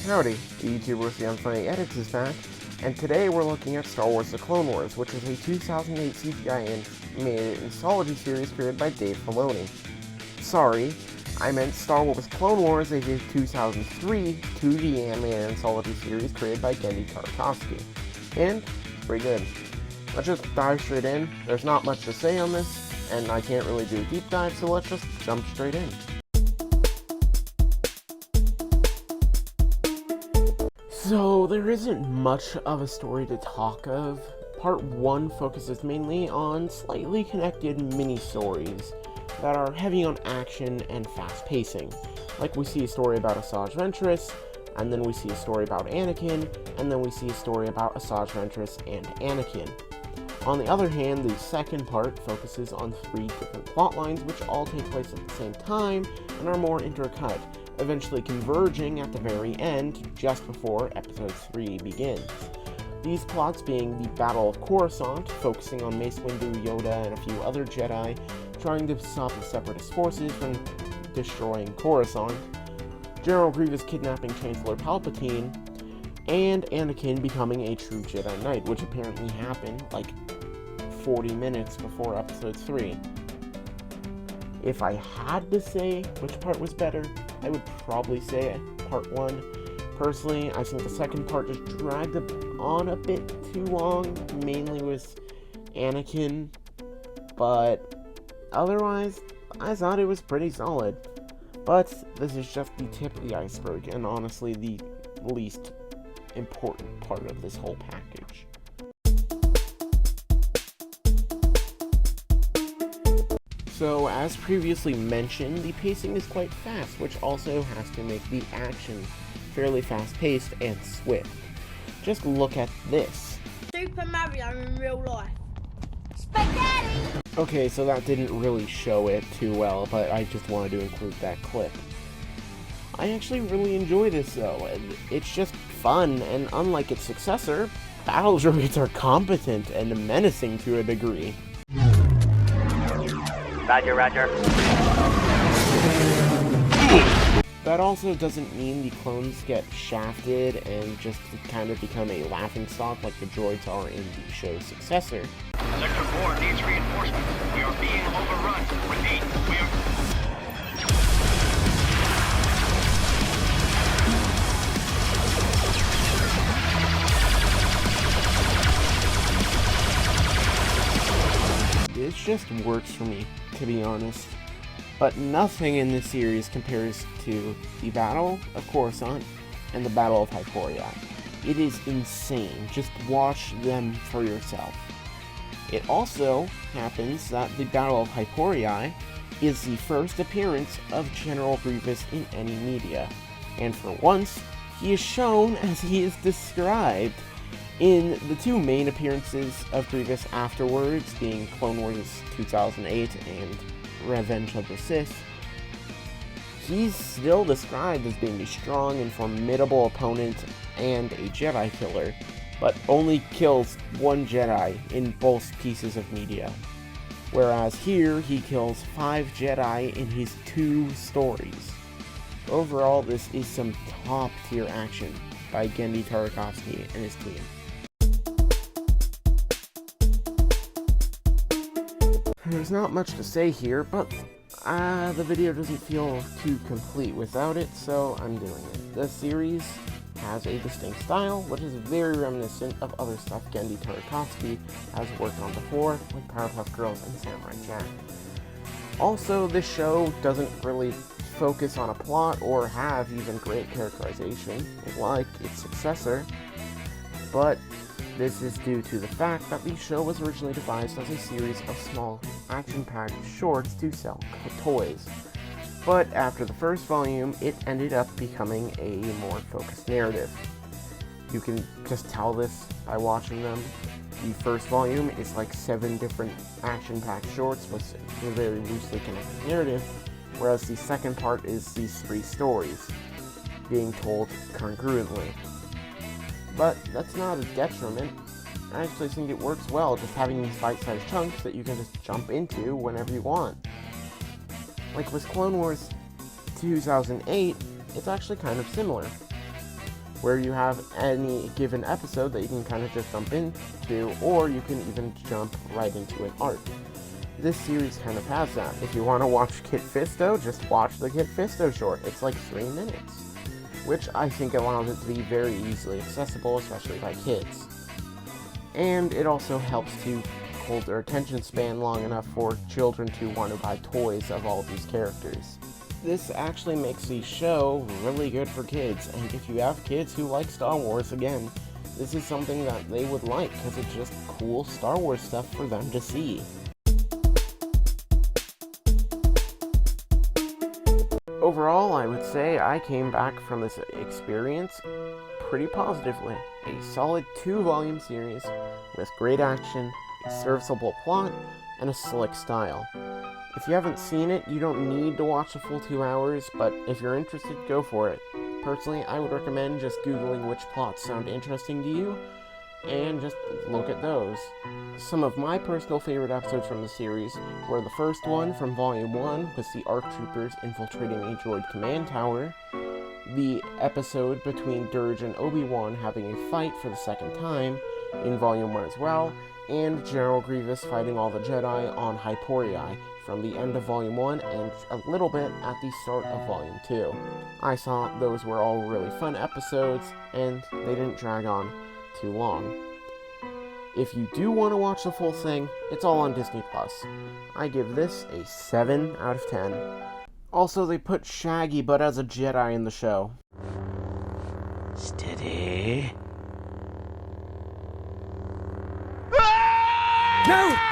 Howdy, the YouTuber with the Unfunny Edits is back, and today we're looking at Star Wars The Clone Wars, which was a 2008 CGI animated anthology series created by Dave Filoni. Sorry, I meant Star Wars Clone Wars is a 2003 2D animated anthology series created by Genndy Tartakovsky. And, pretty good. Let's just dive straight in. There's not much to say on this, and I can't really do a deep dive, so let's just jump straight in. So, there isn't much of a story to talk of. Part 1 focuses mainly on slightly connected mini-stories that are heavy on action and fast pacing. Like we see a story about Asajj Ventress, and then we see a story about Anakin, and then we see a story about Asajj Ventress and Anakin. On the other hand, the second part focuses on 3 different plot lines which all take place at the same time and are more intercut, eventually converging at the very end, just before Episode 3 begins. These plots being the Battle of Coruscant, focusing on Mace Windu, Yoda, and a few other Jedi, trying to stop the Separatist forces from destroying Coruscant, General Grievous kidnapping Chancellor Palpatine, and Anakin becoming a true Jedi Knight, which apparently happened like 40 minutes before Episode 3. If I had to say which part was better, I would probably say part 1. Personally, I think the second part just dragged on a bit too long, mainly with Anakin, but otherwise, I thought it was pretty solid. But this is just the tip of the iceberg, and honestly the least important part of this whole package. So, as previously mentioned, the pacing is quite fast, which also has to make the action fairly fast-paced and swift. Just look at this. Super Mario in real life. Spaghetti! Okay, so that didn't really show it too well, but I just wanted to include that clip. I actually really enjoy this though. It's just fun, and unlike its successor, battle droids are competent and menacing to a degree. Roger, roger. That also doesn't mean the clones get shafted and just kind of become a laughingstock like the droids are in the show's successor. Sector 4 needs reinforcements. We are being overrun. Repeat, we are... This just works for me, to be honest. But nothing in this series compares to the Battle of Coruscant and the Battle of Hyporia. It is insane. Just watch them for yourself. It also happens that the Battle of Hyporia is the first appearance of General Grievous in any media. And for once, he is shown as he is described in the 2 main appearances of Grievous afterwards, being Clone Wars 2008 and Revenge of the Sith. He's still described as being a strong and formidable opponent and a Jedi killer, but only kills 1 Jedi in both pieces of media. Whereas here, he kills 5 Jedi in his 2 stories. Overall, this is some top-tier action by Genndy Tartakovsky and his team. There's not much to say here, but the video doesn't feel too complete without it, so I'm doing it. The series has a distinct style, which is very reminiscent of other stuff Genndy Tartakovsky has worked on before, like Powerpuff Girls and Samurai Jack. Also, this show doesn't really focus on a plot or have even great characterization, like its successor, but this is due to the fact that the show was originally devised as a series of small, action-packed shorts to sell toys. But after the first volume, it ended up becoming a more focused narrative. You can just tell this by watching them. The first volume is like 7 different action-packed shorts with a very loosely connected narrative, whereas the second part is these 3 stories, being told congruently. But that's not a detriment. I actually think it works well, just having these bite-sized chunks that you can just jump into whenever you want. Like with Clone Wars 2008, it's actually kind of similar. where you have any given episode that you can kind of just jump into, or you can even jump right into an arc. This series kind of has that. If you want to watch Kit Fisto, just watch the Kit Fisto short. It's like 3 minutes, which I think allows it to be very easily accessible, especially by kids. And it also helps to hold their attention span long enough for children to want to buy toys of all of these characters. This actually makes the show really good for kids, and if you have kids who like Star Wars, again, this is something that they would like, because it's just cool Star Wars stuff for them to see. Overall, I would say I came back from this experience pretty positively. A solid 2-volume series with great action, a serviceable plot, and a slick style. If you haven't seen it, you don't need to watch the full 2 hours, but if you're interested, go for it. Personally, I would recommend just Googling which plots sound interesting to you, and just look at those. Some of my personal favorite episodes from the series were the first one from Volume 1 with the ARC Troopers infiltrating a droid command tower, the episode between Dirge and Obi-Wan having a fight for the second time in Volume 1 as well, and General Grievous fighting all the Jedi on Hyperion from the end of Volume 1 and a little bit at the start of Volume 2. I thought those were all really fun episodes, and they didn't drag on too long. If you do want to watch the full thing, it's all on Disney+. I give this a 7 out of 10. Also, they put Shaggy but as a Jedi in the show. Steady. No!